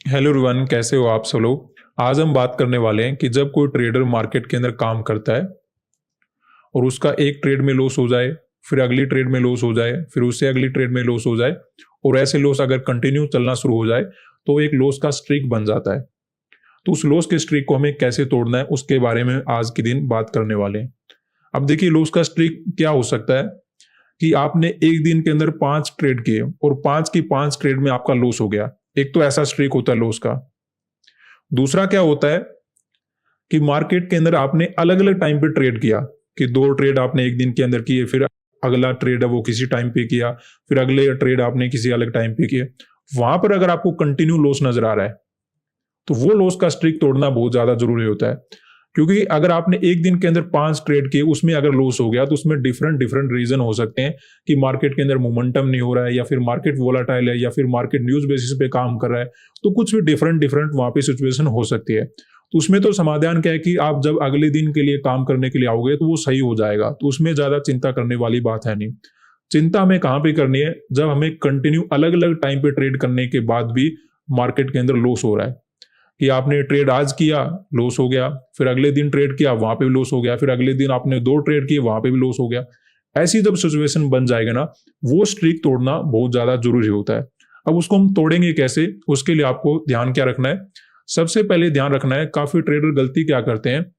Hello everyone, कैसे हो आप सब लोग। आज हम बात करने वाले हैं कि जब कोई ट्रेडर मार्केट के अंदर काम करता है और उसका एक ट्रेड में लॉस हो जाए, फिर अगली ट्रेड में लॉस हो जाए, फिर उससे अगली ट्रेड में लॉस हो जाए और ऐसे लॉस अगर कंटिन्यू चलना शुरू हो जाए तो एक लॉस का स्ट्रीक बन जाता है। तो उस लॉस के स्ट्रीक को हमें कैसे तोड़ना है उसके बारे में आज के दिन बात करने वाले हैं। अब देखिए, लॉस का स्ट्रीक क्या हो सकता है कि आपने एक दिन के अंदर 5 ट्रेड किए और 5 की 5 ट्रेड में आपका लॉस हो गया। एक तो ऐसा स्ट्रीक होता है लॉस का। दूसरा क्या होता है कि मार्केट के अंदर आपने अलग अलग टाइम पे ट्रेड किया, कि 2 ट्रेड आपने एक दिन के अंदर किए, फिर अगला ट्रेड है वो किसी टाइम पे किया, फिर अगले ट्रेड आपने किसी अलग टाइम पे किए। वहां पर अगर आपको कंटिन्यू लॉस नजर आ रहा है तो वो लॉस का स्ट्रिक तोड़ना बहुत ज्यादा जरूरी होता है। क्योंकि अगर आपने एक दिन के अंदर 5 ट्रेड किए, उसमें अगर लॉस हो गया तो उसमें डिफरेंट डिफरेंट रीजन हो सकते हैं कि मार्केट के अंदर मोमेंटम नहीं हो रहा है, या फिर मार्केट वोलाटाइल है, या फिर मार्केट न्यूज बेसिस पे काम कर रहा है। तो कुछ भी डिफरेंट डिफरेंट वहां पे सिचुएशन हो सकती है। तो उसमें तो समाधान क्या है कि आप जब अगले दिन के लिए काम करने के लिए आओगे तो वो सही हो जाएगा, तो उसमें ज्यादा चिंता करने वाली बात है नहीं। चिंता हमें कहाँ पे करनी है, जब हमें कंटिन्यू अलग अलग टाइम पे ट्रेड करने के बाद भी मार्केट के अंदर लॉस हो रहा है, कि आपने ट्रेड आज किया, लॉस हो गया, फिर अगले दिन ट्रेड किया, वहां पे भी लॉस हो गया, फिर अगले दिन आपने 2 ट्रेड किए, वहां पे भी लॉस हो गया। ऐसी जब सिचुएशन बन जाएगा ना, वो स्ट्रीक तोड़ना बहुत ज्यादा जरूरी होता है। अब उसको हम तोड़ेंगे कैसे, उसके लिए आपको ध्यान क्या रखना है। सबसे पहले ध्यान रखना है, काफी ट्रेडर गलती क्या करते हैं